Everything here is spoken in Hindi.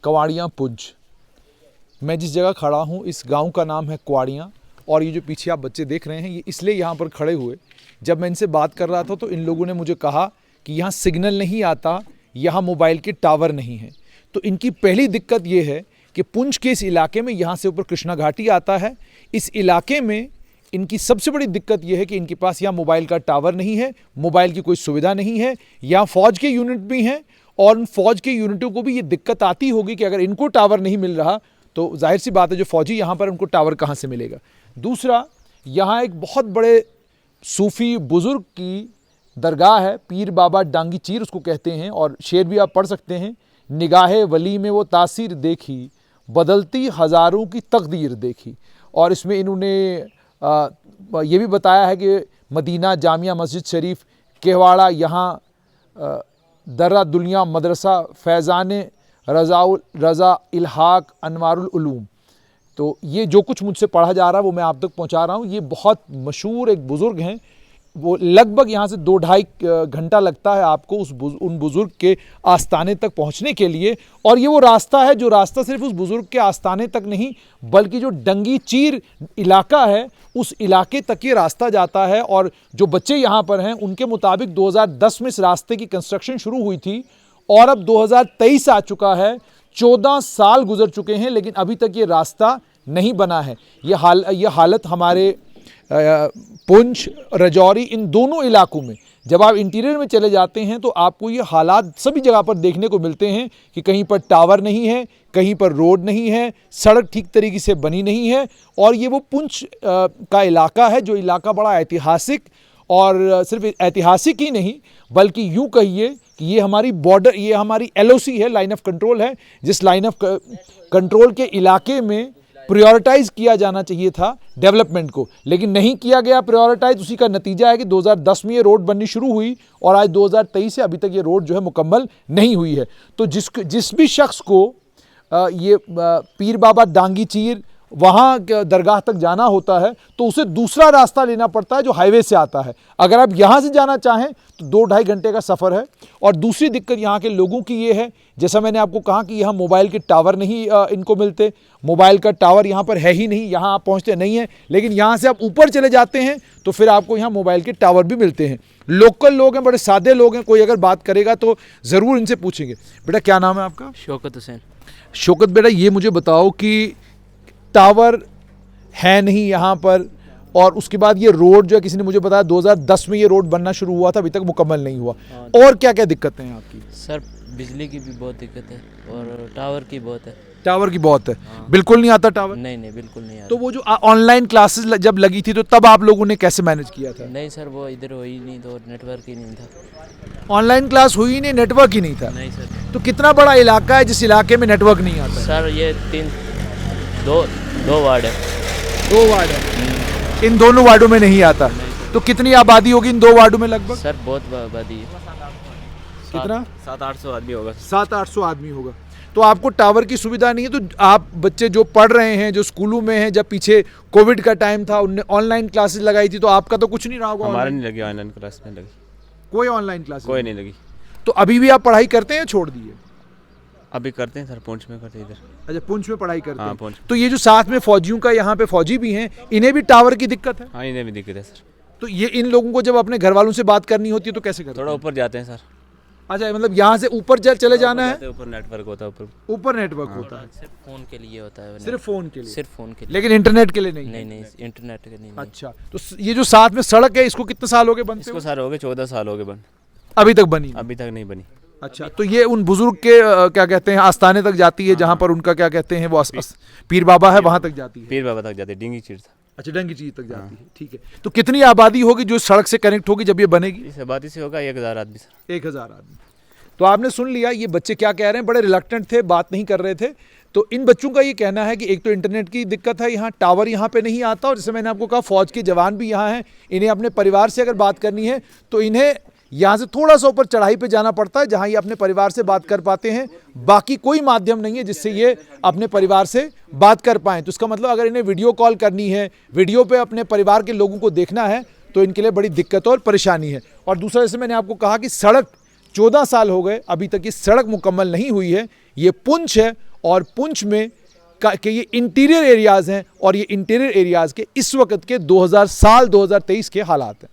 कवाड़ियाँ पुंछ। मैं जिस जगह खड़ा हूँ इस गांव का नाम है कवाड़ियाँ, और ये जो पीछे आप बच्चे देख रहे हैं ये इसलिए यहाँ पर खड़े हुए, जब मैं इनसे बात कर रहा था तो इन लोगों ने मुझे कहा कि यहाँ सिग्नल नहीं आता, यहाँ मोबाइल के टावर नहीं हैं। तो इनकी पहली दिक्कत ये है कि पुंछ के इस इलाके में यहाँ से ऊपर कृष्णा घाटी आता है, इस इलाके में इनकी सबसे बड़ी दिक्कत यह है कि इनके पास यहाँ मोबाइल का टावर नहीं है, मोबाइल की कोई सुविधा नहीं है। यहाँ फौज के यूनिट भी हैं और उन फौज के यूनिटों को भी ये दिक्कत आती होगी कि अगर इनको टावर नहीं मिल रहा तो जाहिर सी बात है जो फौजी यहाँ पर उनको टावर कहाँ से मिलेगा। दूसरा, यहाँ एक बहुत बड़े सूफ़ी बुज़ुर्ग की दरगाह है, पीर बाबा डांगी चीर उसको कहते हैं, और शेर भी आप पढ़ सकते हैं। निगाहे वली में वो तासीर देखी, बदलती हज़ारों की तकदीर देखी। और इसमें इन्होंने ये भी बताया है कि मदीना जामिया मस्जिद शरीफ केवाड़ा, यहाँ दर्रा दुनिया मदरसा फैज़ान रज़ा इल्हाक अनवारुल उलूम। तो ये जो कुछ मुझसे पढ़ा जा रहा है वो मैं आप तक पहुंचा रहा हूँ। ये बहुत मशहूर एक बुज़ुर्ग हैं, वो लगभग यहाँ से 2-2.5 घंटा लगता है आपको उन बुज़ुर्ग के आस्थाने तक पहुँचने के लिए। और ये वो रास्ता है जो रास्ता सिर्फ उस बुज़ुर्ग के आस्थाने तक नहीं बल्कि जो डंगी चीर इलाका है उस इलाके तक ये रास्ता जाता है। और जो बच्चे यहाँ पर हैं उनके मुताबिक 2010 में इस रास्ते की कंस्ट्रक्शन शुरू हुई थी और अब 2023 आ चुका है, 14 साल गुजर चुके हैं, लेकिन अभी तक ये रास्ता नहीं बना है। ये हालत हमारे पुंछ, राजौरी इन दोनों इलाकों में, जब आप इंटीरियर में चले जाते हैं तो आपको ये हालात सभी जगह पर देखने को मिलते हैं कि कहीं पर टावर नहीं है, कहीं पर रोड नहीं है, सड़क ठीक तरीके से बनी नहीं है। और ये वो पुंछ का इलाका है जो इलाका बड़ा ऐतिहासिक, और सिर्फ ऐतिहासिक ही नहीं बल्कि यूँ कहिए कि ये हमारी बॉर्डर, ये हमारी LOC है, लाइन ऑफ कंट्रोल है, जिस लाइन ऑफ कंट्रोल के इलाके में प्रायोरिटाइज़ किया जाना चाहिए था डेवलपमेंट को, लेकिन नहीं किया गया प्रायोरिटाइज। उसी का नतीजा है कि 2010 में ये रोड बननी शुरू हुई और आज 2023 से अभी तक ये रोड जो है मुकम्मल नहीं हुई है। तो जिस भी शख्स को ये पीर बाबा डांगी चीर वहाँ दरगाह तक जाना होता है तो उसे दूसरा रास्ता लेना पड़ता है जो हाईवे से आता है। अगर आप यहाँ से जाना चाहें तो 2-2.5 घंटे का सफ़र है। और दूसरी दिक्कत यहाँ के लोगों की ये है, जैसा मैंने आपको कहा कि यहाँ मोबाइल के टावर नहीं इनको मिलते, मोबाइल का टावर यहाँ पर है ही नहीं, यहाँ आप पहुँचते नहीं हैं। लेकिन यहाँ से आप ऊपर चले जाते हैं तो फिर आपको यहाँ मोबाइल के टावर भी मिलते हैं। लोकल लोग हैं, बड़े सादे लोग हैं, कोई अगर बात करेगा तो ज़रूर इनसे पूछेंगे। बेटा क्या नाम है आपका? शौकत हुसैन। शौकत बेटा, ये मुझे बताओ कि टावर है नहीं यहाँ पर, और उसके बाद ये रोड जो है किसी ने मुझे बताया 2010 में ये रोड बनना शुरू हुआ था, अभी तक मुकम्मल नहीं हुआ। और क्या क्या दिक्कतें हैं आपकी? सर बिजली की भी बहुत दिक्कत है और टावर की बहुत है। टावर की बहुत है? बिल्कुल नहीं आता टावर? नहीं बिल्कुल नहीं आता। तो वो जो ऑनलाइन क्लासेस जब लगी थी तो तब आप लोगों ने कैसे मैनेज किया था? नहीं सर, वो इधर हुई नहीं तो नेटवर्क ही नहीं था। ऑनलाइन क्लास हुई नहीं, नेटवर्क ही नहीं था? नहीं सर। तो कितना बड़ा इलाका है जिस इलाके में नेटवर्क नहीं आता? सर ये दो वार्ड है। 2 वार्ड है, इन दोनों वार्डों में नहीं आता। तो कितनी आबादी होगी इन 2 वार्डों में लगभग? सर बहुत आबादी है। कितना? 700-800 आदमी होगा। 700-800 आदमी होगा। तो आपको टावर की सुविधा नहीं है, तो आप बच्चे जो पढ़ रहे हैं, जो स्कूलों में हैं, जब पीछे कोविड का टाइम था उनने ऑनलाइन क्लासेस लगाई थी, तो आपका तो कुछ नहीं रहा होगा? हमारा नहीं लगी ऑनलाइन क्लास, नहीं लगी कोई ऑनलाइन क्लास? कोई नहीं लगी। तो अभी भी आप पढ़ाई करते हैं, छोड़ दिए? अभी करते हैं सर, पुंछ में करते हैं इधर। अच्छा, पुंछ में पढ़ाई करते हैं। पुंछ। तो ये जो साथ में फौजियों का यहाँ पे फौजी भी हैं, इन्हें भी टावर की दिक्कत है? हाँ, इन्हें भी दिक्कत है सर। तो ये इन लोगों को जब अपने घर वालों से बात करनी होती है तो कैसे करते हैं? थोड़ा ऊपर जाते हैं सर। अच्छा, मतलब यहाँ से ऊपर चले जाना है? ऊपर नेटवर्क होता है, ऊपर नेटवर्क होता है? सिर्फ फ़ोन के लिए होता है। सिर्फ फ़ोन के लिए? सिर्फ फ़ोन के लिए, लेकिन इंटरनेट के लिए नहीं? नहीं इंटरनेट के नहीं। अच्छा, तो ये जो साथ में सड़क है इसको कितने साल हो गए बनते? इसको सर हो गए 14 साल हो गए बन। अभी तक बनी? अभी तक नहीं बनी। अच्छा, तो ये उन बुजुर्ग के क्या कहते हैं आस्थाने तक जाती है, जहाँ पर उनका क्या कहते हैं वो पीर बाबा है, वहाँ तक जाती है? पीर बाबा तक जाती है, डींगी चीर। अच्छा, डंगी चीज तक जाती है, ठीक है। तो कितनी आबादी होगी जो सड़क से कनेक्ट होगी जब ये बनेगी? इस आबादी से होगा 1000 आदमी सर। 1000 आदमी। तो आपने सुन लिया ये बच्चे क्या कह रहे हैं, बड़े रिलक्टेंट थे, बात नहीं कर रहे थे। तो इन बच्चों का ये कहना है कि एक तो इंटरनेट की दिक्कत है, यहाँ टावर यहाँ पे नहीं आता, और जैसे मैंने आपको कहा फौज के जवान भी यहाँ हैं, इन्हें अपने परिवार से अगर बात करनी है तो इन्हें यहाँ से थोड़ा सा ऊपर चढ़ाई पे जाना पड़ता है जहाँ ये अपने परिवार से बात कर पाते हैं। बाकी कोई माध्यम नहीं है जिससे ये अपने परिवार से बात कर पाएँ। तो इसका मतलब अगर इन्हें वीडियो कॉल करनी है, वीडियो पे अपने परिवार के लोगों को देखना है तो इनके लिए बड़ी दिक्कत और परेशानी है। और दूसरा, जैसे मैंने आपको कहा कि सड़क 14 साल हो गए, अभी तक ये सड़क मुकम्मल नहीं हुई है। ये पुंछ है और पुंछ में के ये इंटीरियर एरियाज़ हैं और ये इंटीरियर एरियाज़ के इस वक्त के 2023 के हालात हैं।